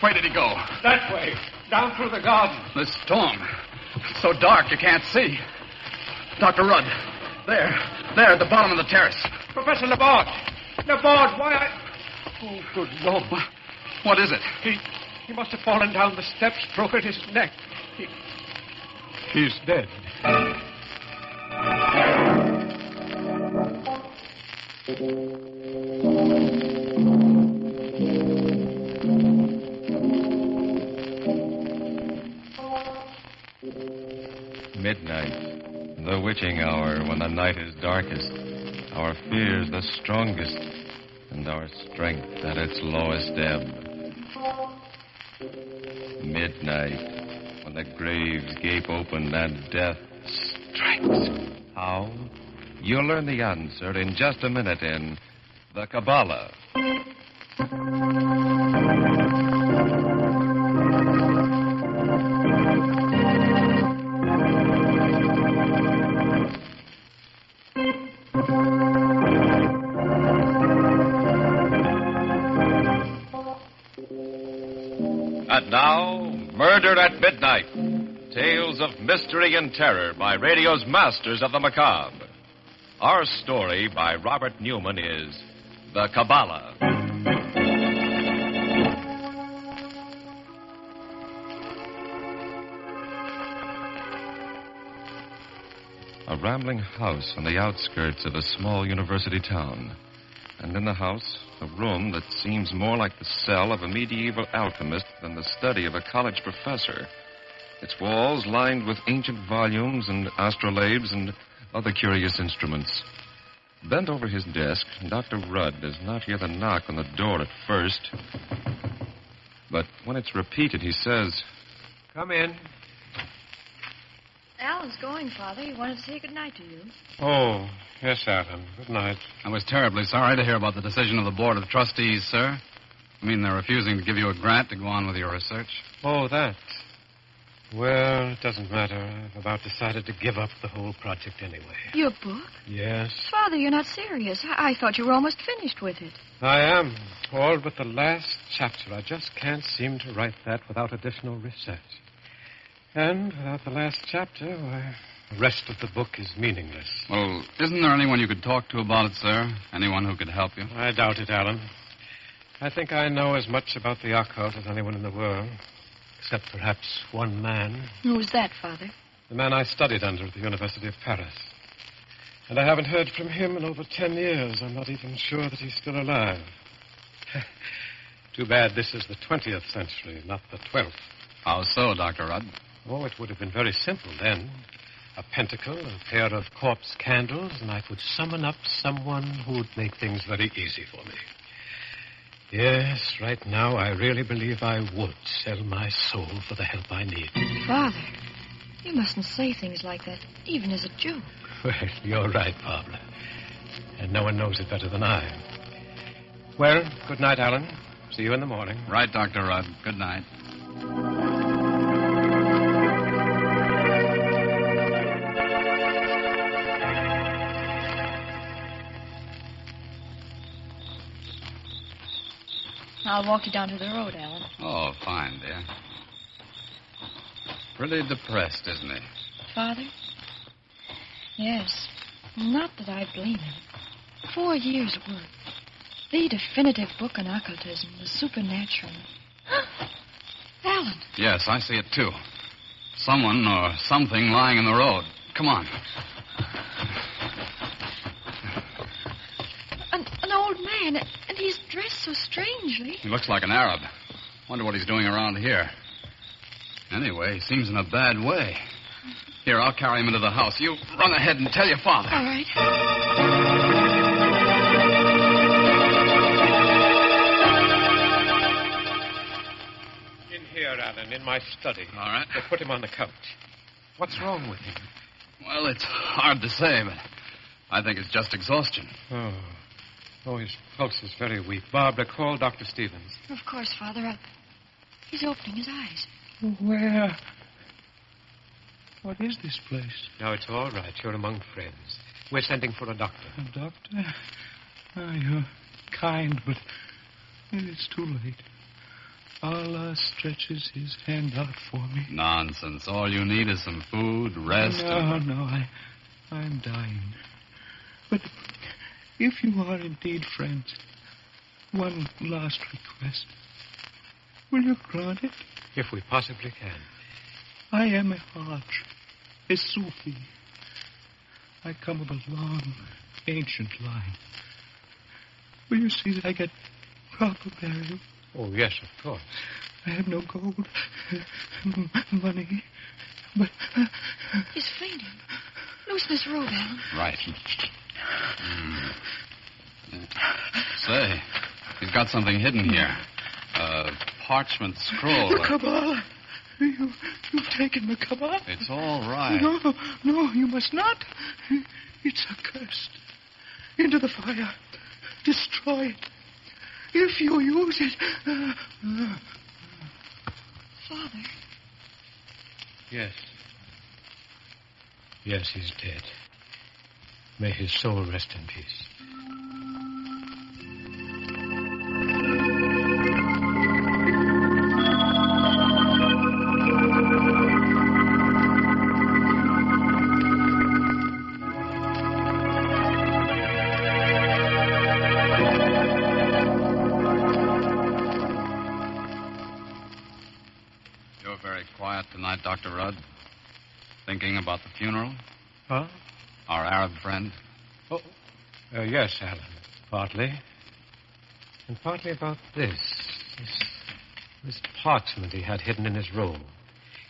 way did he go? That way. Down through the garden. The storm. It's so dark you can't see. Dr. Rudd. There, at the bottom of the terrace. Professor Laborde. Laborde, why Oh, good Lord. What is it? He must have fallen down the steps, broken his neck. He's dead. Midnight, the witching hour when the night is darkest, our fears the strongest, and our strength at its lowest ebb. Midnight, when the graves gape open and death strikes. How? You'll learn the answer in just a minute in The Kabbalah. And now, Murder at Midnight. Tales of mystery and terror by radio's masters of the macabre. Our story by Robert Newman is The Kabbalah. A rambling house on the outskirts of a small university town. And in the house, a room that seems more like the cell of a medieval alchemist than the study of a college professor. Its walls lined with ancient volumes and astrolabes and other curious instruments. Bent over his desk, Dr. Rudd does not hear the knock on the door at first. But when it's repeated, he says, "Come in." Alan's going, Father. He wanted to say goodnight to you. Oh, yes, Alan. Good night. I was terribly sorry to hear about the decision of the Board of Trustees, sir. I mean, they're refusing to give you a grant to go on with your research. Oh, that. Well, it doesn't matter. I've about decided to give up the whole project anyway. Your book? Yes. Father, you're not serious. I thought you were almost finished with it. I am. All but the last chapter. I just can't seem to write that without additional research. And without the last chapter, why, the rest of the book is meaningless. Well, isn't there anyone you could talk to about it, sir? Anyone who could help you? I doubt it, Alan. I think I know as much about the occult as anyone in the world. Except perhaps one man. Who's that, Father? The man I studied under at the University of Paris. And I haven't heard from him in over 10 years. I'm not even sure that he's still alive. Too bad this is the 20th century, not the 12th. How so, Dr. Rudd? Oh, it would have been very simple then. A pentacle, a pair of corpse candles, and I could summon up someone who would make things very easy for me. Yes, right now I really believe I would sell my soul for the help I need. Father, you mustn't say things like that, even as a joke. Well, you're right, Barbara. And no one knows it better than I. Well, good night, Alan. See you in the morning. Right, Dr. Rudd. Good night. I'll walk you down to the road, Alan. Oh, fine, dear. Pretty depressed, isn't he? Father? Yes. Not that I blame him. 4 years' work. The definitive book on occultism, the supernatural. Alan. Yes, I see it, too. Someone or something lying in the road. Come on. An old man, and he's dressed so strangely. He looks like an Arab. Wonder what he's doing around here. Anyway, he seems in a bad way. Here, I'll carry him into the house. You run ahead and tell your father. All right. In here, Alan, in my study. All right. They put him on the couch. What's wrong with him? Well, it's hard to say, but I think it's just exhaustion. Oh, his pulse is very weak. Barbara, call Dr. Stevens. Of course, Father. He's opening his eyes. Where? What is this place? No, it's all right. You're among friends. We're sending for a doctor. A doctor? Oh, you're kind, but it's too late. Allah stretches his hand out for me. Nonsense. All you need is some food, rest. No, I'm dying. But if you are indeed friends, one last request. Will you grant it? If we possibly can. I am a Hajj, a Sufi. I come of a long, ancient line. Will you see that I get proper burial? Oh, yes, of course. I have no gold, money, but... He's fainting. Loosen this robe, Alan. Right. Say, he's got something hidden here. A parchment scroll. The Kabbalah. You've taken the Kabbalah. It's all right. No, you must not. It's accursed. Into the fire. Destroy it. If you use it... Father. Yes. Yes, he's dead. May his soul rest in peace. You're very quiet tonight, Dr. Rudd. Thinking about the funeral? Huh? Our Arab friend? Oh, yes, Alan. Partly. And partly about this parchment he had hidden in his robe.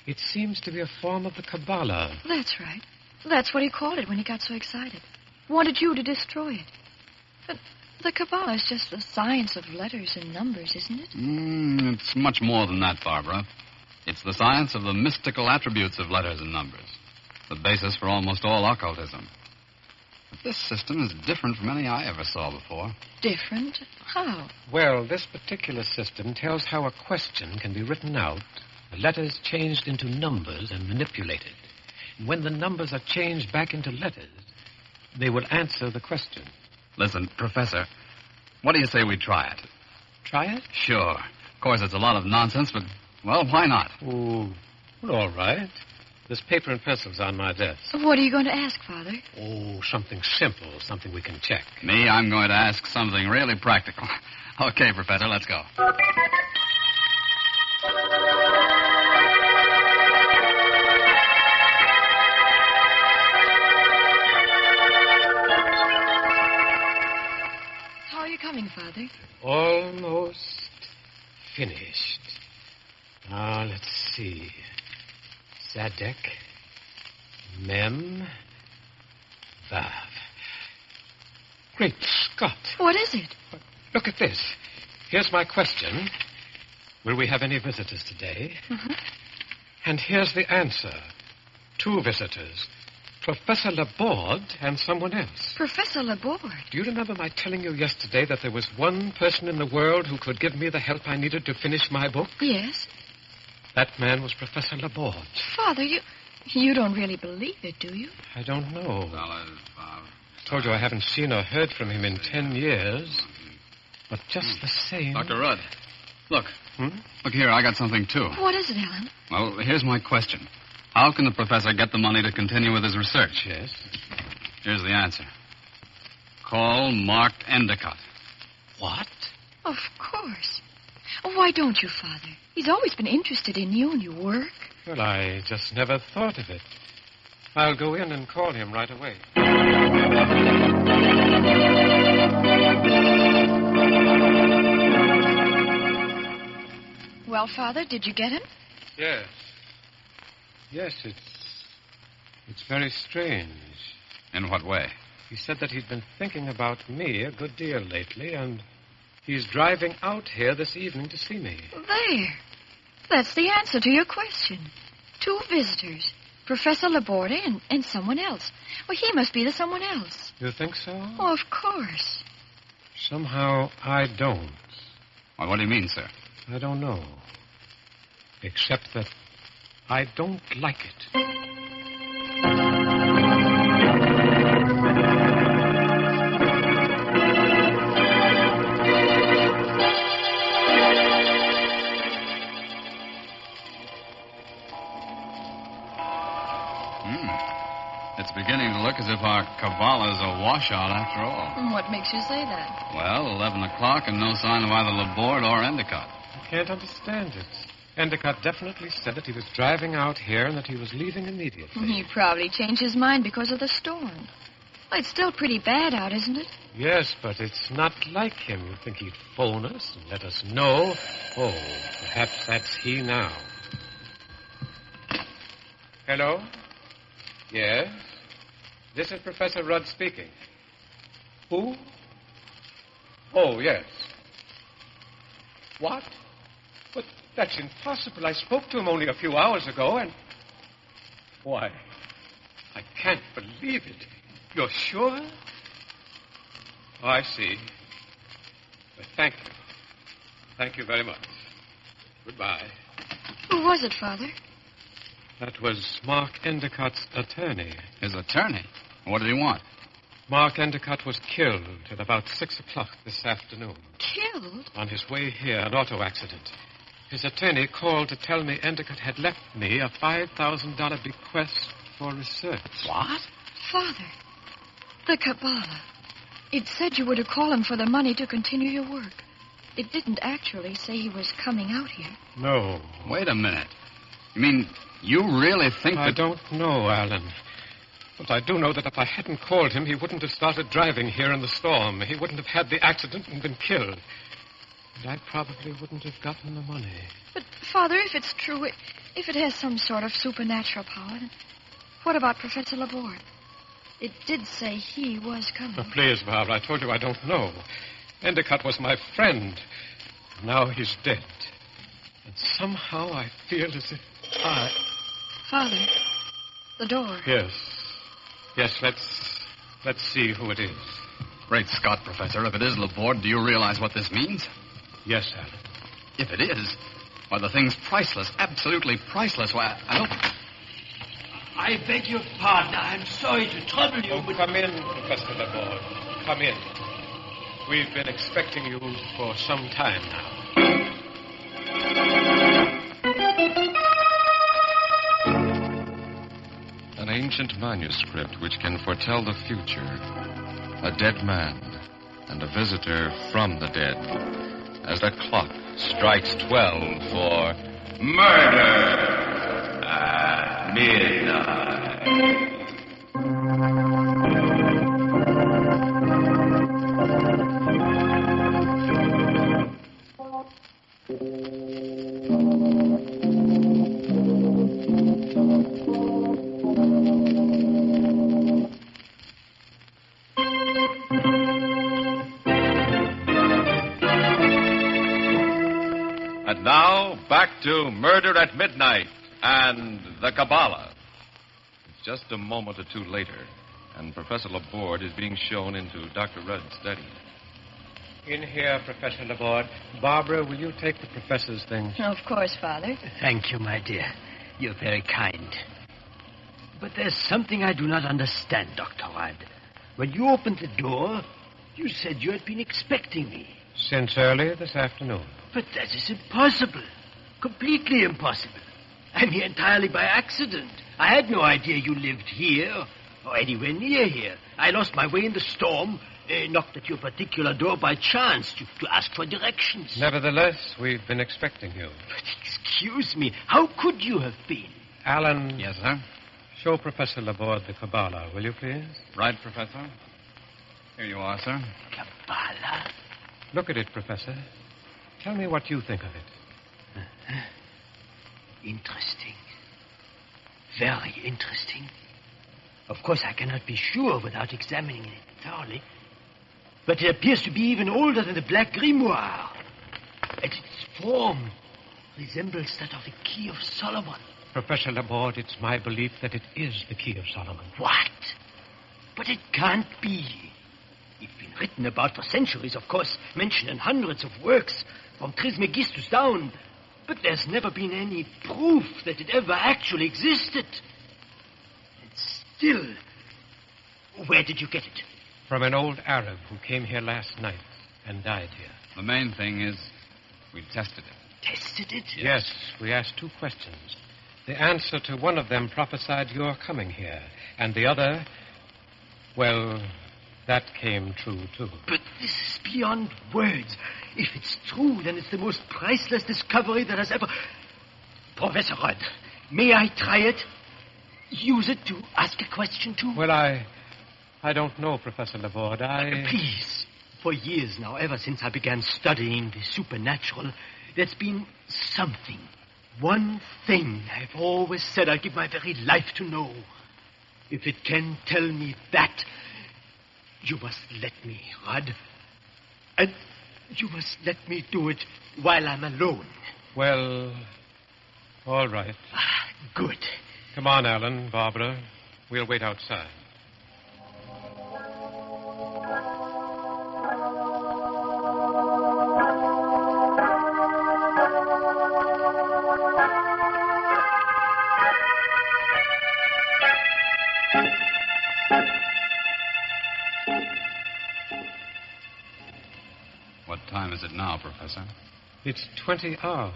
It seems to be a form of the Kabbalah. That's right. That's what he called it when he got so excited. Wanted you to destroy it. But the Kabbalah is just the science of letters and numbers, isn't it? It's much more than that, Barbara. It's the science of the mystical attributes of letters and numbers. The basis for almost all occultism. But this system is different from any I ever saw before. Different? How? Well, this particular system tells how a question can be written out, the letters changed into numbers and manipulated. And when the numbers are changed back into letters, they will answer the question. Listen, Professor, what do you say we try it? Try it? Sure. Of course, it's a lot of nonsense, but, well, why not? Oh, well, all right. There's paper and pencils on my desk. What are you going to ask, Father? Oh, something simple, something we can check. Me, I'm going to ask something really practical. Okay, Professor, let's go. How are you coming, Father? Almost finished. Now, let's see. Zadek, Mem, Vav. Great Scott. What is it? Look at this. Here's my question. Will we have any visitors today? Mm-hmm. And here's the answer. 2 visitors. Professor Laborde and someone else. Professor Laborde. Do you remember my telling you yesterday that there was one person in the world who could give me the help I needed to finish my book? Yes. That man was Professor Laborde. Father, you don't really believe it, do you? I don't know. Told you I haven't seen or heard from him in 10 years. But just the same... Dr. Rudd, look. Look here, I got something, too. What is it, Alan? Well, here's my question. How can the professor get the money to continue with his research? Yes. Here's the answer. Call Mark Endicott. What? Of course. Why don't you, Father? He's always been interested in you and your work. Well, I just never thought of it. I'll go in and call him right away. Well, Father, did you get him? Yes. Yes, it's very strange. In what way? He said that he'd been thinking about me a good deal lately, and he's driving out here this evening to see me. There. That's the answer to your question. 2 visitors. Professor Laborde and someone else. Well, he must be the someone else. You think so? Oh, of course. Somehow I don't. Well, what do you mean, sir? I don't know. Except that I don't like it. look as if our Kabbalah's a washout after all. What makes you say that? Well, 11 o'clock and no sign of either Laborde or Endicott. I can't understand it. Endicott definitely said that he was driving out here and that he was leaving immediately. He probably changed his mind because of the storm. Well, it's still pretty bad out, isn't it? Yes, but it's not like him. You'd think he'd phone us and let us know. Oh, perhaps that's he now. Hello? Yes? This is Professor Rudd speaking. Who? Oh, yes. What? But that's impossible. I spoke to him only a few hours ago, and... Why, I can't believe it. You're sure? Oh, I see. But thank you. Thank you very much. Goodbye. Who was it, Father? That was Mark Endicott's attorney. His attorney? What did he want? Mark Endicott was killed at about 6 o'clock this afternoon. Killed? On his way here, an auto accident. His attorney called to tell me Endicott had left me a $5,000 bequest for research. What? Father, the Kabbalah. It said you were to call him for the money to continue your work. It didn't actually say he was coming out here. No. Wait a minute. You mean you really think I that... don't know, Alan. But I do know that if I hadn't called him, he wouldn't have started driving here in the storm. He wouldn't have had the accident and been killed. And I probably wouldn't have gotten the money. But, Father, if it's true, if it has some sort of supernatural power, then what about Professor Laborde? It did say he was coming. Oh, please, Barbara, I told you I don't know. Endicott was my friend. Now he's dead. And somehow I feel as if Father, the door. Yes. Yes, let's see who it is. Great Scott, Professor. If it is Laborde, do you realize what this means? Yes, Alan. If it is, why, the thing's priceless. Absolutely priceless. Why, I don't... I beg your pardon. I'm sorry to trouble you, but... Come in, Professor Laborde. Come in. We've been expecting you for some time now. An ancient manuscript which can foretell the future. A dead man and a visitor from the dead. As the clock strikes 12 for murder at midnight. And now, back to Murder at Midnight and the Kabbalah. It's just a moment or two later, and Professor Laborde is being shown into Dr. Rudd's study. In here, Professor Laborde. Barbara, will you take the professor's things? Of course, Father. Thank you, my dear. You're very kind. But there's something I do not understand, Dr. Rudd. When you opened the door, you said you had been expecting me. Since early this afternoon. But that is impossible. Completely impossible. I'm here entirely by accident. I had no idea you lived here or anywhere near here. I lost my way in the storm, knocked at your particular door by chance to ask for directions. Nevertheless, we've been expecting you. But excuse me, how could you have been? Alan. Yes, sir? Show Professor Laborde the Kabbalah, will you, please? Right, Professor. Here you are, sir. Kabbalah? Look at it, Professor. Tell me what you think of it. Interesting. Very interesting. Of course, I cannot be sure without examining it thoroughly. But it appears to be even older than the Black Grimoire. And its form resembles that of the Key of Solomon. Professor Laborde, it's my belief that it is the Key of Solomon. What? But it can't be. It's been written about for centuries, of course, mentioned in hundreds of works, from Trismegistus down. But there's never been any proof that it ever actually existed. And still, where did you get it? From an old Arab who came here last night and died here. The main thing is we've tested it. Tested it? Yes, we asked two questions. The answer to one of them prophesied your coming here, and the other Well, that came true, too. But this is beyond words. If it's true, then it's the most priceless discovery that has ever... Professor Rudd, may I try it? Use it to ask a question to? Well, I don't know, Professor Laborde. Please. For years now, ever since I began studying the supernatural, there's been something. One thing I've always said I'd give my very life to know. If it can tell me that, you must let me, Rudd. And you must let me do it while I'm alone. Well, all right. Good. Come on, Alan, Barbara. We'll wait outside. What time is it now, Professor? It's 20 hours.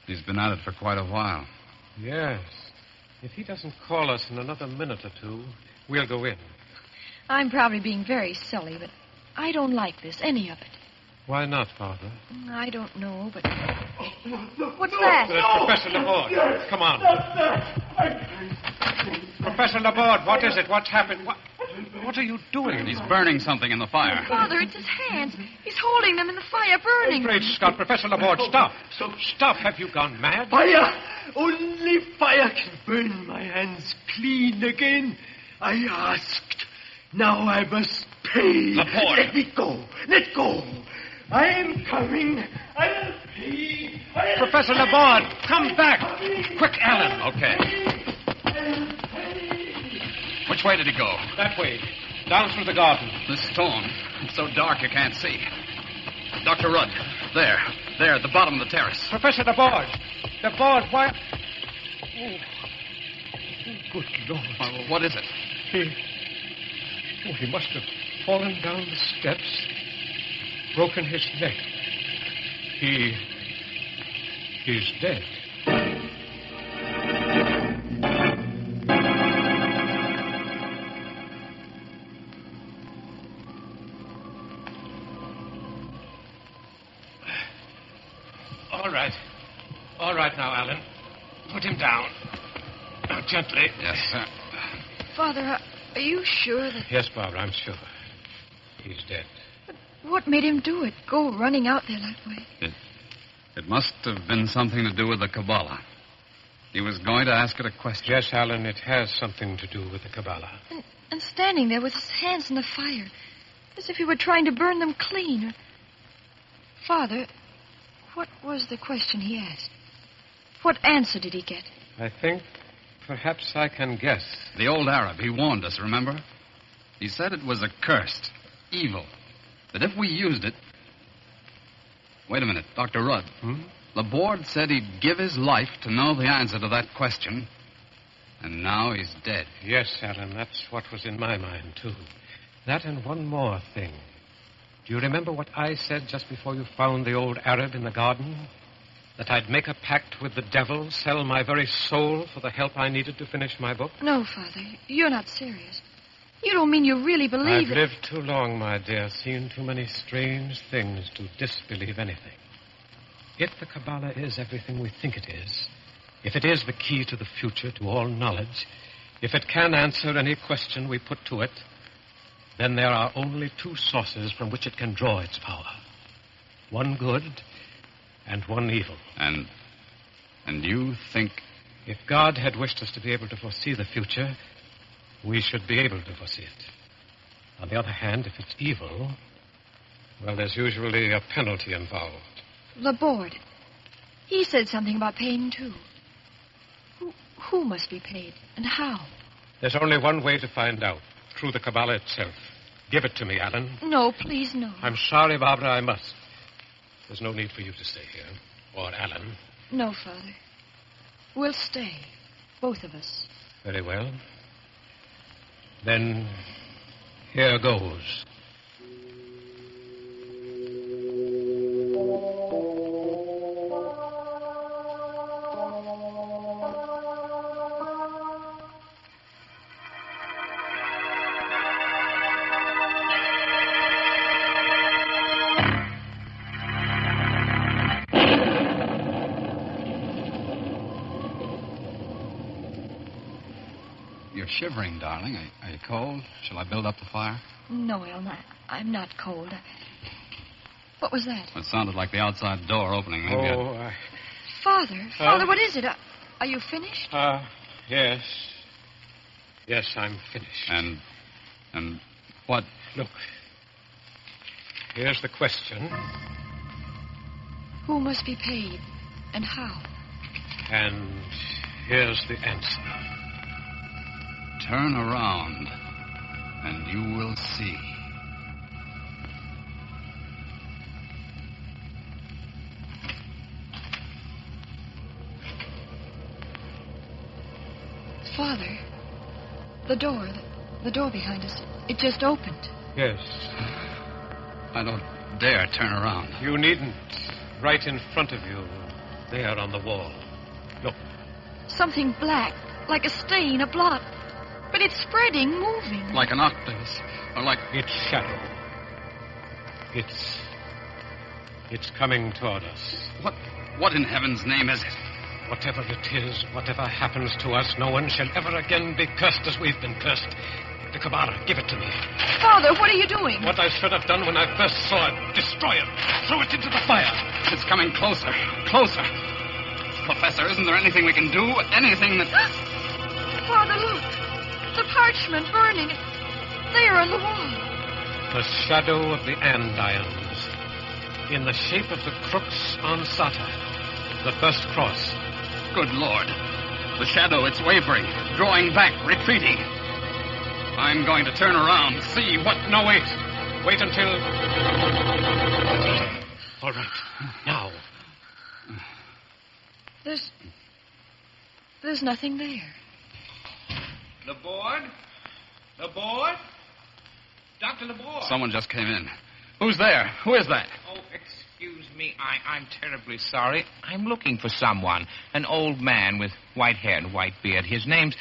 He's been at it for quite a while. Yes. If he doesn't call us in another minute or two, we'll go in. I'm probably being very silly, but I don't like this, any of it. Why not, Barbara? I don't know, but... What's that? It's Professor Laborde. Come on. Professor Laborde, what is it? What's happened? What are you doing? He's burning something in the fire. Father, it's his hands. He's holding them in the fire, burning. Great Scott, Professor Laborde, stop. Stop. Have you gone mad? Fire! Only fire can burn my hands clean again. I asked. Now I must pay. Laborde. Let me go. Let go. I am coming. I'll pay. Professor Laborde, come back. Quick, Alan. Okay. Which way did he go? That way. Down through the garden. The storm. It's so dark you can't see. Dr. Rudd. There, at the bottom of the terrace. Professor Laborde. Laborde, why... Oh, good Lord. Well, what is it? He must have fallen down the steps, broken his neck. He's dead. All right now, Alan. Put him down. Now, gently. Yes, sir. Father, are you sure that... Yes, Barbara, I'm sure. He's dead. But what made him do it? Go running out there that way? It must have been something to do with the Kabbalah. He was going to ask it a question. Yes, Alan, it has something to do with the Kabbalah. And standing there with his hands in the fire, as if he were trying to burn them clean. Father, what was the question he asked? What answer did he get? I think perhaps I can guess. The old Arab, he warned us, remember? He said it was accursed, evil. That if we used it... Wait a minute, Dr. Rudd. Laborde said he'd give his life to know the answer to that question. And now he's dead. Yes, Alan, that's what was in my mind, too. That and one more thing. Do you remember what I said just before you found the old Arab in the garden? That I'd make a pact with the devil, sell my very soul for the help I needed to finish my book? No, Father, you're not serious. You don't mean you really believe I've lived too long, my dear, seen too many strange things to disbelieve anything. If the Kabbalah is everything we think it is, if it is the key to the future, to all knowledge, if it can answer any question we put to it, then there are only two sources from which it can draw its power. One good and one evil. And you think... If God had wished us to be able to foresee the future, we should be able to foresee it. On the other hand, if it's evil, well, there's usually a penalty involved. Laborde. He said something about paying, too. Who must be paid, and how? There's only one way to find out, through the Kabbalah itself. Give it to me, Alan. No, please, no. I'm sorry, Barbara, I must. There's no need for you to stay here, or Alan. No, Father. We'll stay, both of us. Very well. Then, here goes. shivering, darling. Are you cold? Shall I build up the fire? No, Elmer, I'm not cold. What was that? It sounded like the outside door opening. Maybe Father, what is it? Are you finished? Yes. Yes, I'm finished. And what? Look, here's the question. Who must be paid and how? And here's the answer. Turn around, and you will see. Father, the door behind us, it just opened. Yes. I don't dare turn around. You needn't. Right in front of you, there on the wall. Look. Something black, like a stain, a blot. But it's spreading, moving. Like an octopus, or like... It's shadow. It's coming toward us. What in heaven's name is it? Whatever it is, whatever happens to us, no one shall ever again be cursed as we've been cursed. The Kabalah, give it to me. Father, what are you doing? What I should have done when I first saw it. Destroy it. Throw it into the fire. It's coming closer. Closer. Professor, isn't there anything we can do? Anything that... Father, look. The parchment burning. There on the wall. The shadow of the andirons. In the shape of the crux ansata. The first cross. Good Lord. The shadow, it's wavering. Drawing back, retreating. I'm going to turn around, see what... No, wait. Wait until... All right. Now. There's nothing there. Laborde? Laborde? Dr. Laborde. Someone just came in. Who's there? Who is that? Oh, excuse me. I'm terribly sorry. I'm looking for someone. An old man with white hair and white beard. His name's...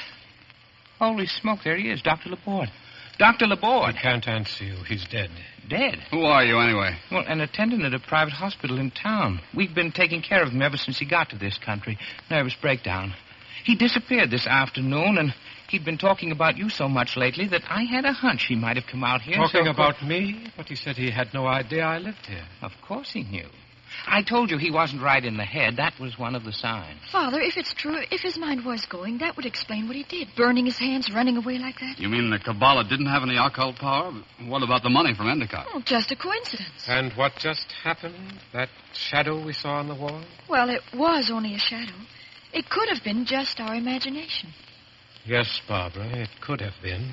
Holy smoke, there he is, Dr. Laborde. Dr. Laborde. I can't answer you. He's dead. Dead? Who are you, anyway? Well, an attendant at a private hospital in town. We've been taking care of him ever since he got to this country. Nervous breakdown. He disappeared this afternoon, and he'd been talking about you so much lately that I had a hunch he might have come out here. Talking about me? But he said he had no idea I lived here. Of course he knew. I told you he wasn't right in the head. That was one of the signs. Father, if it's true, if his mind was going, that would explain what he did. Burning his hands, running away like that. You mean the Kabalah didn't have any occult power? What about the money from Endicott? Oh, just a coincidence. And what just happened? That shadow we saw on the wall? Well, it was only a shadow. It could have been just our imagination. Yes, Barbara, it could have been.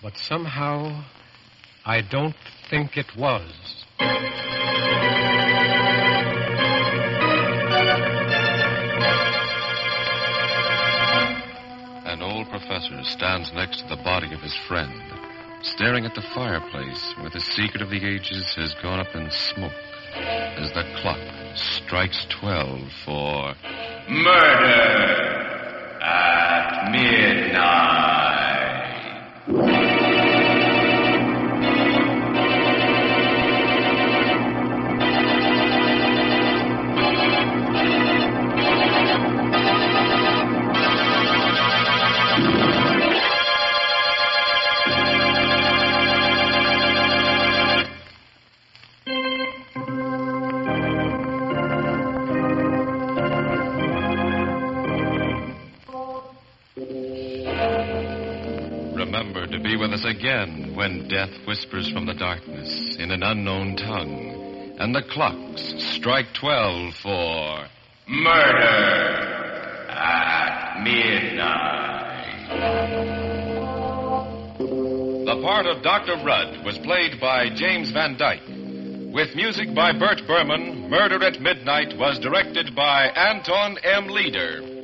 But somehow, I don't think it was. An old professor stands next to the body of his friend, staring at the fireplace where the secret of the ages has gone up in smoke as the clock strikes 12 for murder at midnight. Remember to be with us again when death whispers from the darkness in an unknown tongue, and the clocks strike 12 for murder at midnight. The part of Dr. Rudd was played by James Van Dyke. With music by Bert Berman, Murder at Midnight was directed by Anton M. Leader.